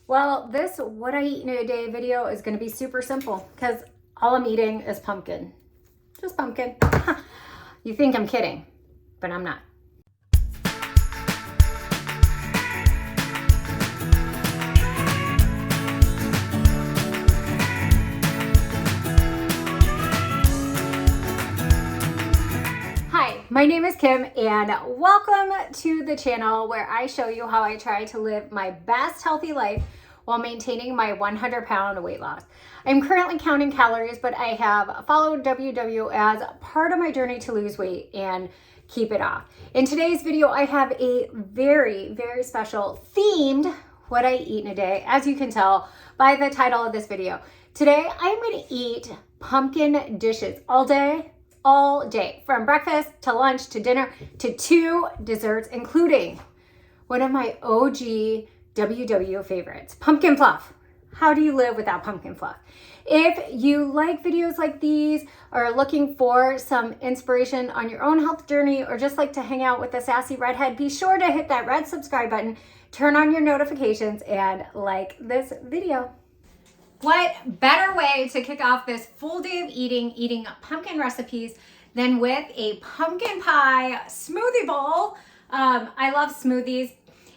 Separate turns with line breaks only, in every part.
Well, this what I eat in a day video is going to be super simple because all I'm eating is pumpkin. Just pumpkin. You think I'm kidding, but I'm not. Hi, my name is Kim and welcome to the channel where I show you how I try to live my best healthy life while maintaining my 100-pound weight loss. I'm currently counting calories, but I have followed WW as part of my journey to lose weight and keep it off. In today's video, I have a very, very special themed what I eat in a day, as you can tell by the title of this video. Today, I'm gonna eat pumpkin dishes all day, from breakfast to lunch to dinner to 2 desserts, including one of my OG WW favorites, pumpkin fluff. How do you live without pumpkin fluff? If you like videos like these or are looking for some inspiration on your own health journey or just like to hang out with a sassy redhead, be sure to hit that red subscribe button, turn on your notifications, and like this video. What better way to kick off this full day of eating pumpkin recipes than with a pumpkin pie smoothie bowl? I love smoothies.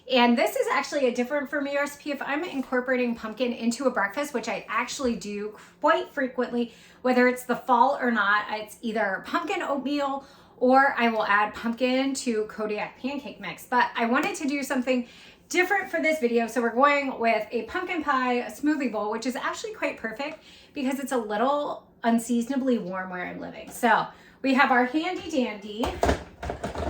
And this is actually a different for me recipe. If I'm incorporating pumpkin into a breakfast, which I actually do quite frequently, whether it's the fall or not, it's either pumpkin oatmeal or I will add pumpkin to Kodiak pancake mix. But I wanted to do something different for this video. So we're going with a pumpkin pie smoothie bowl, which is actually quite perfect because it's a little unseasonably warm where I'm living. So we have our handy dandy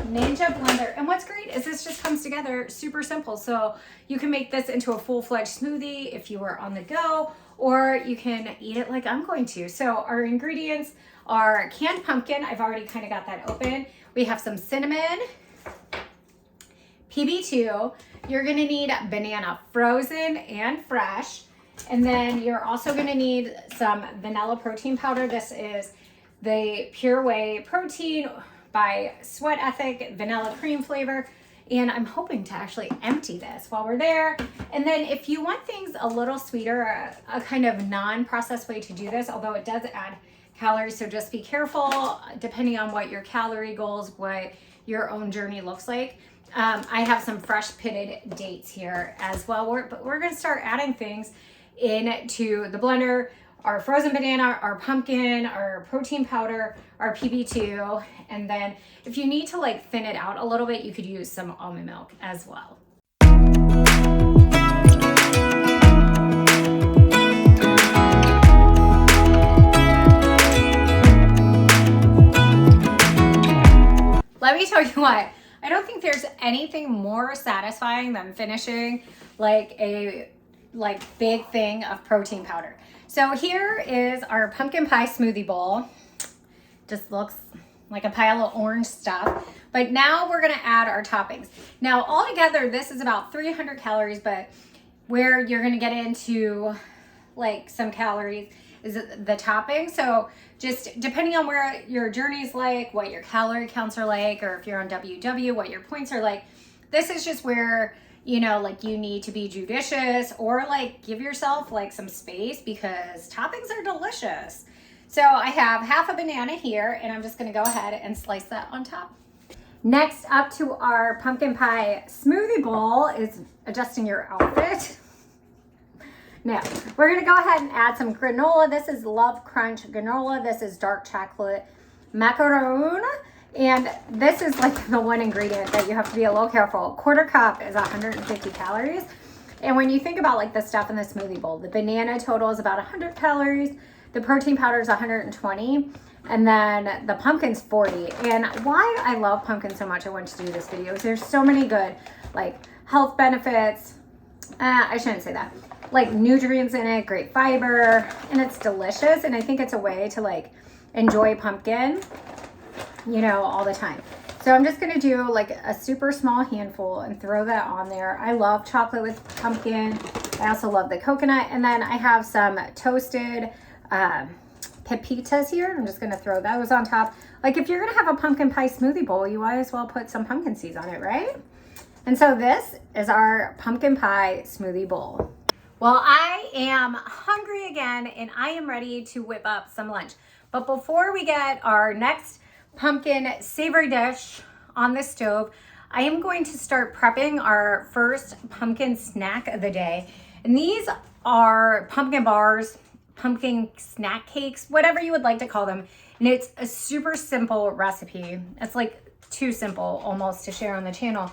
Ninja blender, and what's great is this just comes together super simple. So you can make this into a full-fledged smoothie if you are on the go, or you can eat it like I'm going to. So our ingredients are canned pumpkin. I've already kind of got that open. We have some cinnamon, PB2. You're gonna need banana, frozen and fresh. And then you're also gonna need some vanilla protein powder. This is the Pure Whey protein by Sweat Ethic, vanilla cream flavor. And I'm hoping to actually empty this while we're there. And then if you want things a little sweeter, a kind of non-processed way to do this, although it does add calories, so just be careful depending on what your calorie goals, what your own journey looks like. I have some fresh pitted dates here as well, but we're gonna start adding things into the blender. Our frozen banana, our pumpkin, our protein powder, our PB2, and then if you need to like thin it out a little bit, you could use some almond milk as well. Let me tell you what, I don't think there's anything more satisfying than finishing like a big thing of protein powder. So here is our pumpkin pie smoothie bowl. Just looks like a pile of orange stuff. But now we're gonna add our toppings. Now altogether, this is about 300 calories, but where you're gonna get into like some calories is the topping. So just depending on where your journey is like, what your calorie counts are like, or if you're on WW, what your points are like, this is just where you know, like you need to be judicious or like give yourself like some space because toppings are delicious. So I have half a banana here and I'm just gonna go ahead and slice that on top. Next up to our pumpkin pie smoothie bowl is adjusting your outfit. Now, we're gonna go ahead and add some granola. This is Love Crunch granola. This is dark chocolate macaron. And this is like the one ingredient that you have to be a little careful. A quarter cup is 150 calories. And when you think about like the stuff in the smoothie bowl, the banana total is about 100 calories. The protein powder is 120. And then the pumpkin's 40. And why I love pumpkin so much, I wanted to do this video, is there's so many good like health benefits. I shouldn't say that. Like nutrients in it, great fiber, and it's delicious. And I think it's a way to like enjoy pumpkin, you know, all the time. So I'm just gonna do like a super small handful and throw that on there. I love chocolate with pumpkin. I also love the coconut. And then I have some toasted pepitas here. I'm just gonna throw those on top. Like if you're gonna have a pumpkin pie smoothie bowl, you might as well put some pumpkin seeds on it, right? And so this is our pumpkin pie smoothie bowl. Well, I am hungry again and I am ready to whip up some lunch. But before we get our next pumpkin savory dish on the stove, I am going to start prepping our first pumpkin snack of the day. And these are pumpkin bars, pumpkin snack cakes, whatever you would like to call them. And it's a super simple recipe. It's like too simple almost to share on the channel.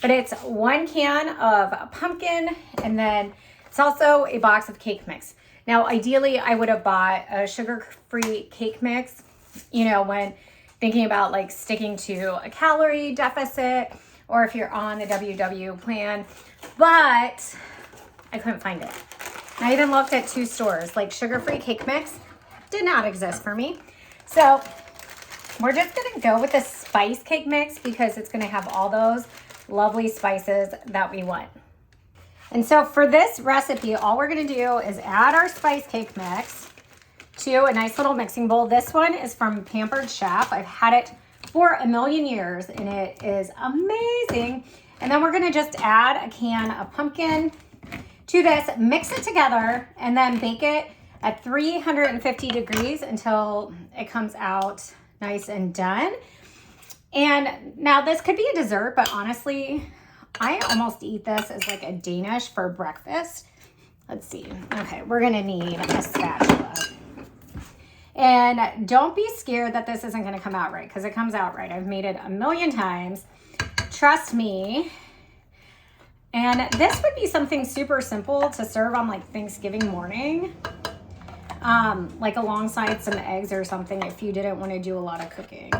But it's 1 can of pumpkin, and then it's also a box of cake mix. Now, ideally, I would have bought a sugar-free cake mix, you know, when thinking about like sticking to a calorie deficit, or if you're on the WW plan, but I couldn't find it. And I even looked at 2 stores, like sugar-free cake mix did not exist for me. So we're just gonna go with the spice cake mix because it's gonna have all those lovely spices that we want. And so for this recipe, all we're gonna do is add our spice cake mix to a nice little mixing bowl. This one is from Pampered Chef. I've had it for a million years and it is amazing. And then we're gonna just add a can of pumpkin to this, mix it together, and then bake it at 350 degrees until it comes out nice and done. And now this could be a dessert, but honestly, I almost eat this as like a Danish for breakfast. Let's see. Okay, we're gonna need a spatula. And don't be scared that this isn't gonna come out right, because it comes out right. I've made it a million times. Trust me. And this would be something super simple to serve on like Thanksgiving morning. Like alongside some eggs or something if you didn't want to do a lot of cooking.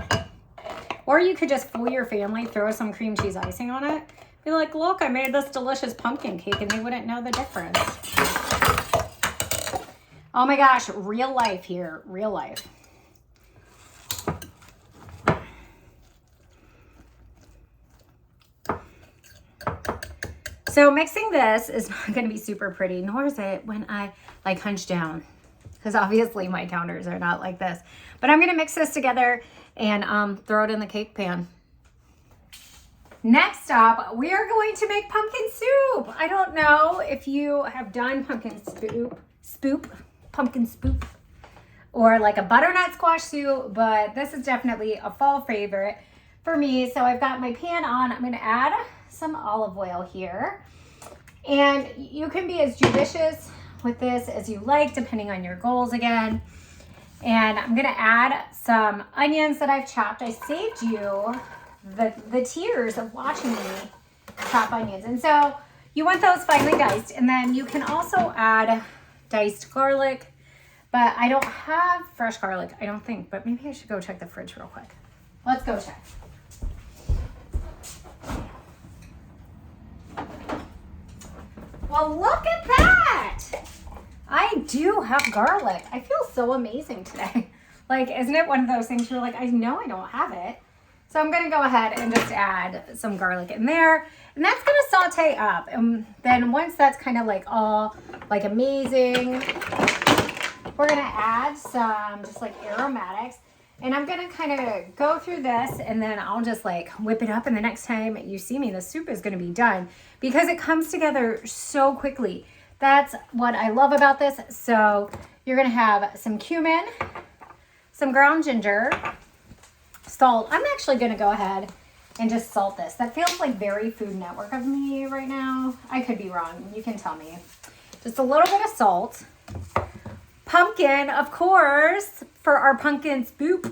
Or you could just fool your family, throw some cream cheese icing on it. Be like, look, I made this delicious pumpkin cake, and they wouldn't know the difference. Oh my gosh, real life here, real life. So mixing this is not going to be super pretty, nor is it when I like hunch down, because obviously my counters are not like this. But I'm going to mix this together and throw it in the cake pan. Next up, we are going to make pumpkin soup. I don't know if you have done pumpkin spoop, or like a butternut squash soup, but this is definitely a fall favorite for me. So I've got my pan on. I'm going to add some olive oil here. And you can be as judicious with this as you like, depending on your goals again. And I'm gonna add some onions that I've chopped. I saved you the tears of watching me chop onions. And so you want those finely diced. And then you can also add diced garlic, but I don't have fresh garlic, I don't think, but maybe I should go check the fridge real quick. Let's go check. Well, look at that. I do have garlic. I feel so amazing today. Like, isn't it one of those things you're like, I know I don't have it. So I'm going to go ahead and just add some garlic in there. And that's going to saute up. And then once that's kind of like all like amazing, we're going to add some just like aromatics. And I'm going to kind of go through this and then I'll just like whip it up. And the next time you see me, the soup is going to be done because it comes together so quickly. That's what I love about this. So you're going to have some cumin, some ground ginger, salt. I'm actually going to go ahead and just salt this. That feels like very Food Network of me right now. I could be wrong. You can tell me. Just a little bit of salt. Pumpkin, of course, for our pumpkin spoop.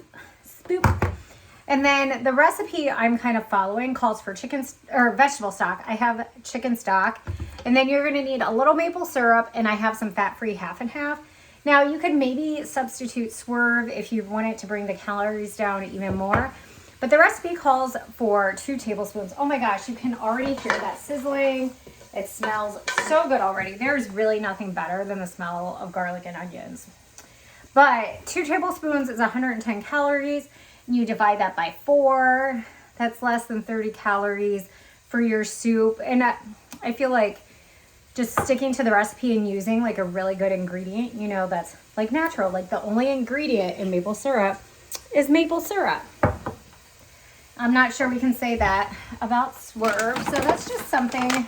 And then the recipe I'm kind of following calls for chicken or vegetable stock. I have chicken stock. And then you're going to need a little maple syrup, and I have some fat-free half and half. Now, you could maybe substitute Swerve if you wanted to bring the calories down even more. But the recipe calls for 2 tablespoons. Oh my gosh, you can already hear that sizzling. It smells so good already. There's really nothing better than the smell of garlic and onions. But 2 tablespoons is 110 calories. And you divide that by 4. That's less than 30 calories for your soup. And I feel like just sticking to the recipe and using like a really good ingredient, you know, that's like natural. Like the only ingredient in maple syrup is maple syrup. I'm not sure we can say that about Swerve. So that's just something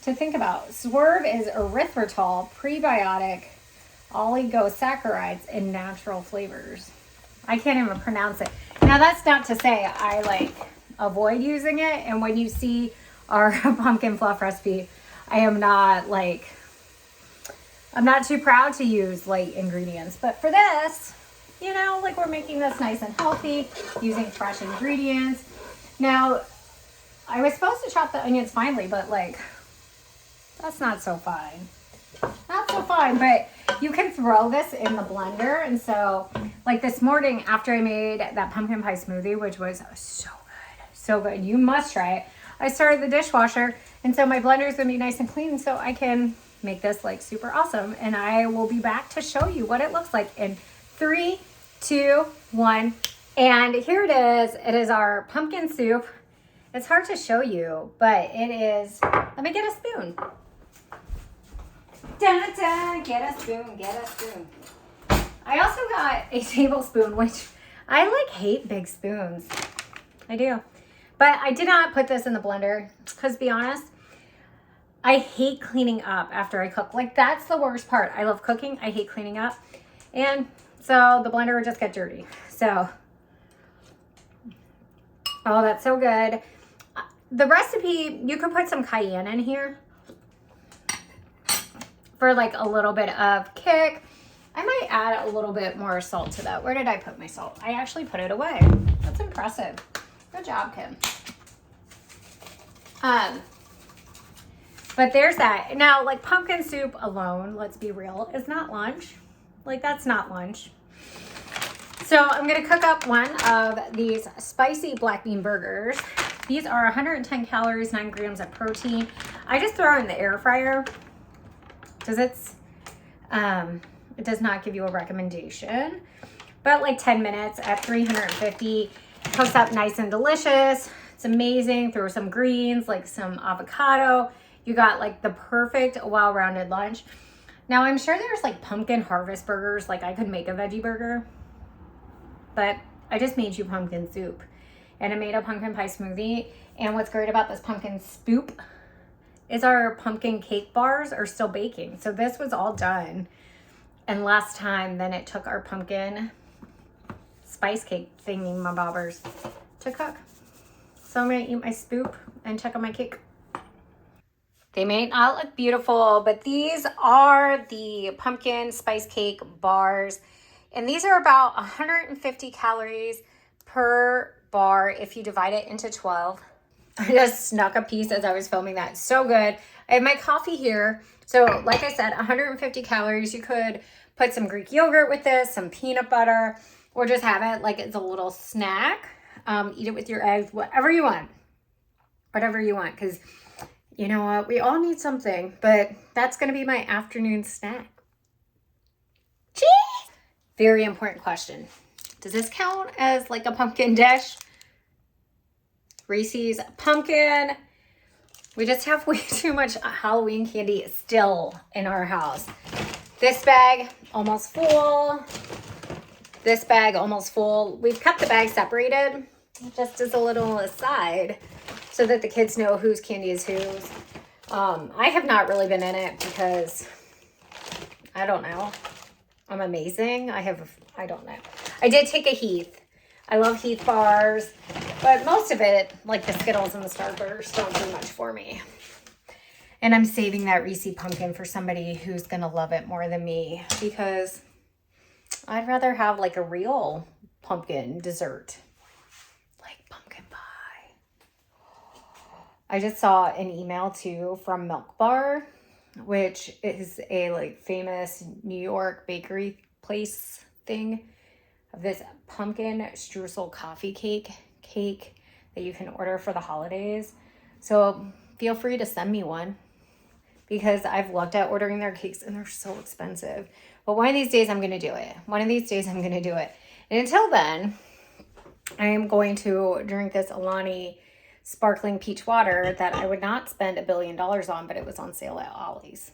to think about. Swerve is erythritol, prebiotic, oligosaccharides, and natural flavors. I can't even pronounce it. Now, that's not to say I like avoid using it. And when you see our pumpkin fluff recipe, I'm not too proud to use light ingredients. But for this, you know, like we're making this nice and healthy using fresh ingredients. Now, I was supposed to chop the onions finely, but like, that's not so fine. Not so fine, but you can throw this in the blender. And so like this morning after I made that pumpkin pie smoothie, which was so good, you must try it. I started the dishwasher, and so my blender is gonna be nice and clean so I can make this like super awesome. And I will be back to show you what it looks like in 3, 2, 1. And here it is. It is our pumpkin soup. It's hard to show you, but it is. Let me get a spoon. Dun, dun, get a spoon, get a spoon. I also got a tablespoon, which I like hate big spoons. I do. But I did not put this in the blender because, to be honest, I hate cleaning up after I cook. Like, that's the worst part. I love cooking. I hate cleaning up. And so the blender would just get dirty. So, oh, that's so good. The recipe, you could put some cayenne in here for like a little bit of kick. I might add a little bit more salt to that. Where did I put my salt? I actually put it away. That's impressive. Good job, Kim. But there's that. Now, like pumpkin soup alone, let's be real, is not lunch. Like, that's not lunch. So I'm gonna cook up one of these spicy black bean burgers. These are 110 calories, 9 grams of protein. I just throw it in the air fryer because it does not give you a recommendation. But like 10 minutes at 350, cooks up nice and delicious. It's amazing. Throw some greens, like some avocado. You got like the perfect well-rounded lunch. Now I'm sure there's like pumpkin harvest burgers. Like I could make a veggie burger, but I just made you pumpkin soup. And I made a pumpkin pie smoothie. And what's great about this pumpkin soup is our pumpkin cake bars are still baking. So this was all done in less time than it took our pumpkin spice cake thingy-mabobbers to cook. So I'm gonna eat my soup and check on my cake. They may not look beautiful, but these are the pumpkin spice cake bars. And these are about 150 calories per bar if you divide it into 12. I just snuck a piece as I was filming that. So good. I have my coffee here. So like I said, 150 calories. You could put some Greek yogurt with this, some peanut butter, or just have it like it's a little snack. Eat it with your eggs, whatever you want. Whatever you want, because you know what? We all need something, but that's going to be my afternoon snack. Cheese! Very important question. Does this count as like a pumpkin dish? Reese's pumpkin. We just have way too much Halloween candy still in our house. This bag almost full. This bag almost full. We've kept the bag separated just as a little aside so that the kids know whose candy is whose. I have not really been in it because I don't know. I'm amazing. I don't know. I did take a Heath. I love Heath bars, but most of it, like the Skittles and the Starburst, don't do much for me. And I'm saving that Reese's pumpkin for somebody who's going to love it more than me because I'd rather have like a real pumpkin dessert, like pumpkin pie. I just saw an email too from Milk Bar, which is a like famous New York bakery place thing, of this pumpkin streusel coffee cake that you can order for the holidays. So feel free to send me one because I've looked at ordering their cakes and they're so expensive. But one of these days I'm going to do it. One of these days I'm going to do it. And until then, I am going to drink this Alani sparkling peach water that I would not spend $1 billion on, but it was on sale at Ollie's.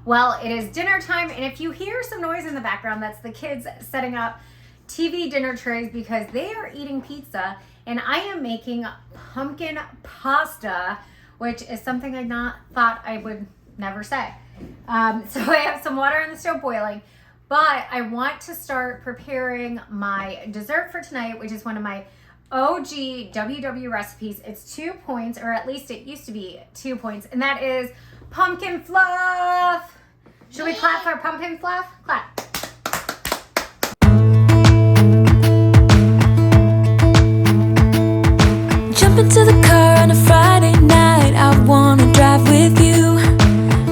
Well, it is dinner time, and if you hear some noise in the background, that's the kids setting up TV dinner trays because they are eating pizza, and I am making pumpkin pasta which is something I thought I would never say. So I have some water on the stove boiling, but I want to start preparing my dessert for tonight, which is one of my OG WW recipes. It's 2 points, or at least it used to be 2 points, and that is pumpkin fluff. Should we clap for pumpkin fluff? Clap.
Jump into the car on a Friday night. I wanna drive with you.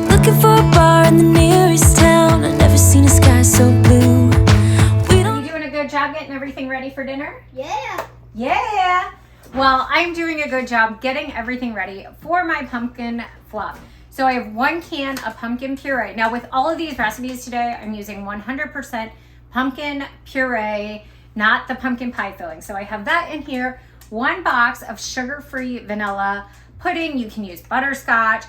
Looking for a bar in the nearest town. I've never seen a sky so blue.
Are you doing a good job getting everything ready for dinner?
Yeah.
Yeah. Well, I'm doing a good job getting everything ready for my pumpkin fluff. So I have 1 can of pumpkin puree. Now with all of these recipes today, I'm using 100% pumpkin puree, not the pumpkin pie filling. So I have that in here. 1 box of sugar-free vanilla pudding. You can use butterscotch,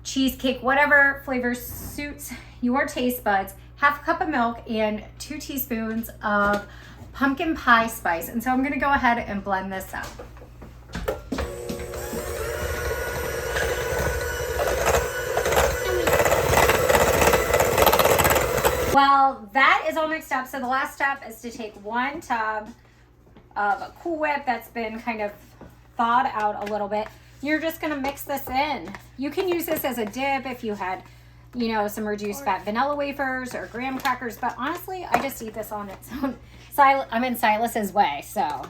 cheesecake, whatever flavor suits your taste buds. 1/2 cup of milk and 2 teaspoons of pumpkin pie spice. And so I'm gonna go ahead and blend this up. Well, that is all mixed up. So the last step is to take 1 tub of Cool Whip that's been kind of thawed out a little bit. You're just gonna mix this in. You can use this as a dip if you had, you know, some reduced fat vanilla wafers or graham crackers, but honestly, I just eat this on its own. I'm in Silas's way, so.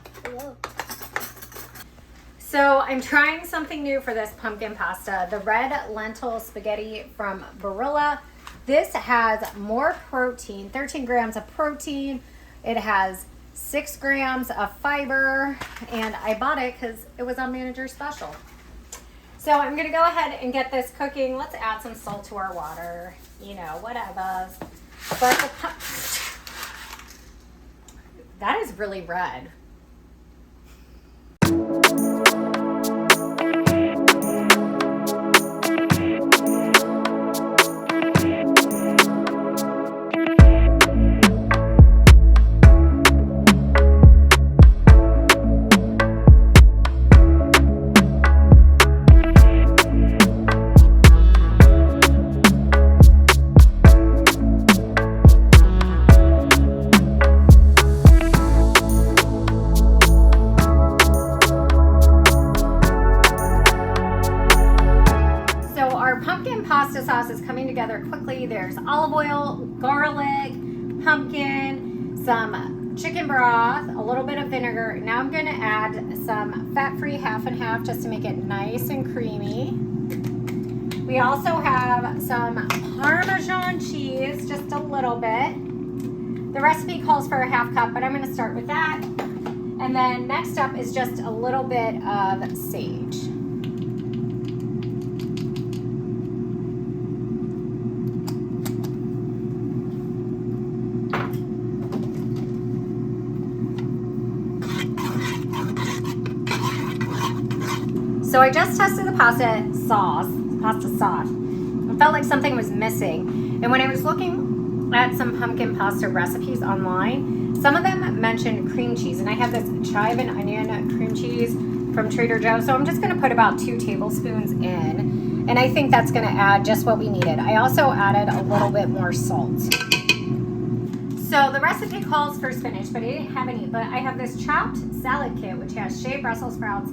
So I'm trying something new for this pumpkin pasta, the red lentil spaghetti from Barilla. This has more protein, 13 grams of protein. It has 6 grams of fiber, and I bought it because it was on Manager Special. So I'm gonna go ahead and get this cooking. Let's add some salt to our water, you know, whatever. But that is really red. Pasta sauce is coming together quickly. There's olive oil, garlic, pumpkin, some chicken broth, a little bit of vinegar. Now I'm going to add some fat-free half and half just to make it nice and creamy. We also have some Parmesan cheese, just a little bit. The recipe calls for a 1/2 cup, but I'm going to start with that. And then next up is just a little bit of sage. So I just tested the pasta sauce. I felt like something was missing. And when I was looking at some pumpkin pasta recipes online, some of them mentioned cream cheese. And I have this chive and onion cream cheese from Trader Joe's. So I'm just gonna put about 2 tablespoons in. And I think that's gonna add just what we needed. I also added a little bit more salt. So the recipe calls for spinach, but I didn't have any. But I have this chopped salad kit, which has shaved Brussels sprouts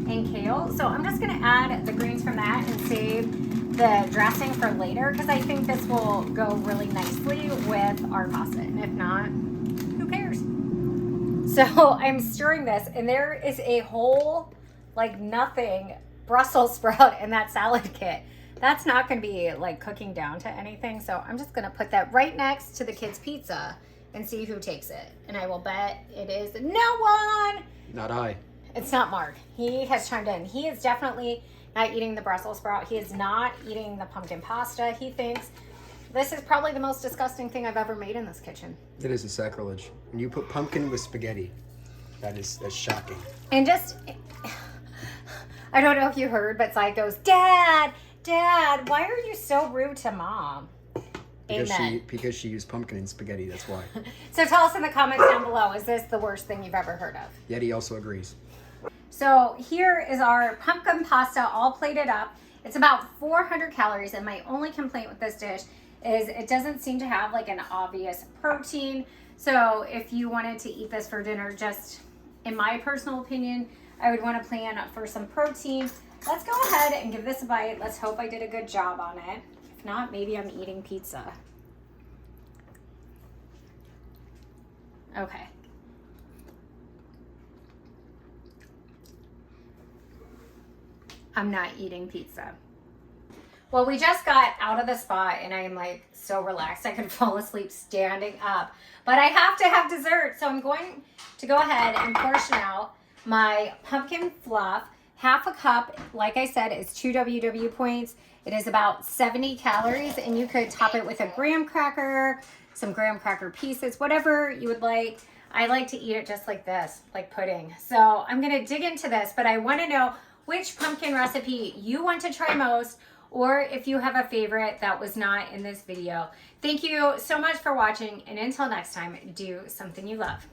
and kale. So I'm just gonna add the greens from that and save the dressing for later, because I think this will go really nicely with our pasta. And if not, who cares? So I'm stirring this, and there is a whole, like nothing, Brussels sprout in that salad kit. That's not gonna be like cooking down to anything. So I'm just gonna put that right next to the kids' pizza and see who takes it. And I will bet it is no one.
Not I.
It's not Mark. He has chimed in. He is definitely not eating the Brussels sprout. He is not eating the pumpkin pasta. He thinks this is probably the most disgusting thing I've ever made in this kitchen.
It is a sacrilege. When you put pumpkin with spaghetti, that's shocking.
And just, I don't know if you heard, but Cy goes, Dad, why are you so rude to Mom? Amen.
Because she used pumpkin in spaghetti, that's why.
So tell us in the comments down below, is this the worst thing you've ever heard of?
Yeti also agrees.
So here is our pumpkin pasta all plated up. It's about 400 calories, and my only complaint with this dish is it doesn't seem to have like an obvious protein. So if you wanted to eat this for dinner, just in my personal opinion, I would want to plan for some protein. Let's go ahead and give this a bite. Let's hope I did a good job on it. If not, maybe I'm eating pizza. Okay. I'm not eating pizza. Well, we just got out of the spa and I am like so relaxed. I could fall asleep standing up, but I have to have dessert. So I'm going to go ahead and portion out my pumpkin fluff. Half a cup, like I said, is 2 WW points. It is about 70 calories, and you could top it with a graham cracker, some graham cracker pieces, whatever you would like. I like to eat it just like this, like pudding. So I'm gonna dig into this, but I wanna know which pumpkin recipe you want to try most, or if you have a favorite that was not in this video. Thank you so much for watching, and until next time, do something you love.